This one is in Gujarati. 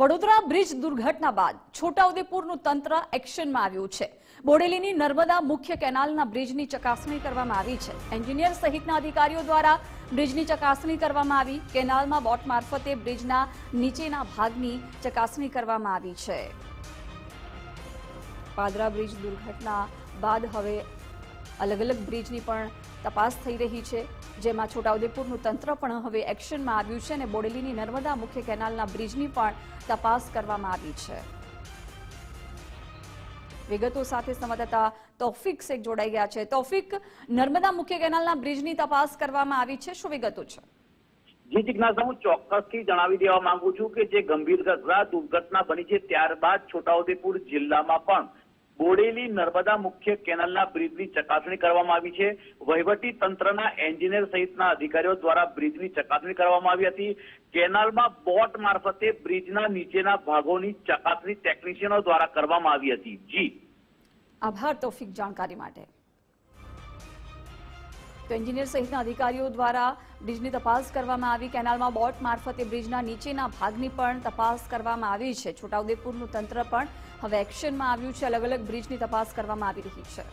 વડોદરા બ્રિજ દુર્ઘટના બાદ છોટાઉદેપુરનું તંત્ર એક્શનમાં આવ્યું છે। બોડેલીની નર્મદા મુખ્ય કેનાલના બ્રિજની ચકાસણી કરવામાં આવી છે। એન્જિનિયર સહિતના અધિકારીઓ દ્વારા બ્રિજની ચકાસણી કરવામાં આવી। કેનાલમાં બોટ મારફતે બ્રિજના નીચેના ભાગની ચકાસણી કરવામાં આવી છે। પાદરા બ્રિજ દુર્ઘટના બાદ હવે અલગ અલગ બ્રિજની પણ તપાસ થઈ રહી છે, જેમાં છોટાઉદેપુરનું તંત્ર પણ હવે એક્શનમાં આવ્યું છે અને બોડેલીની નર્મદા મુખ્ય કેનાલના બ્રિજની પણ તપાસ કરવામાં આવી છે। વિગતો સાથે સંવાદદાતા તૌફિક શેખ જોડાઈ ગયા છે। તૌફિક, નર્મદા મુખ્ય કેનાલના બ્રિજની તપાસ કરવામાં આવી છે, શું વિગતો છે? જી જિજ્ઞાસા, હું ચોક્કસથી જણાવી દેવા માંગુ છું કે જે ગંભીર દુર્ઘટના બની છે ત્યારબાદ છોટાઉદેપુર જિલ્લામાં પણ બોડેલી નર્મદા મુખ્ય કેનાલના બ્રિજની ચકાસણી કરવામાં આવી છે। વહીવટી તંત્રના એન્જિનિયર સહિતના અધિકારીઓ દ્વારા બ્રિજની ચકાસણી કરવામાં આવી હતી। કેનાલમાં બોટ મારફતે બ્રિજના નીચેના ભાગોની ચકાસણી ટેકનિશિયનો દ્વારા કરવામાં આવી હતી। જી આભાર તૌફિક જાણકારી માટે। તો એન્જિનિયર સહિતના અધિકારીઓ દ્વારા બ્રિજની તપાસ કરવામાં આવી। કેનાલમાં બોટ મારફતે બ્રિજના નીચેના ભાગની પણ તપાસ કરવામાં આવી છે। છોટાઉદેપુરનું તંત્ર પણ હવે એક્શનમાં આવ્યું છે। અલગ અલગ બ્રિજની તપાસ કરવામાં આવી રહી છે।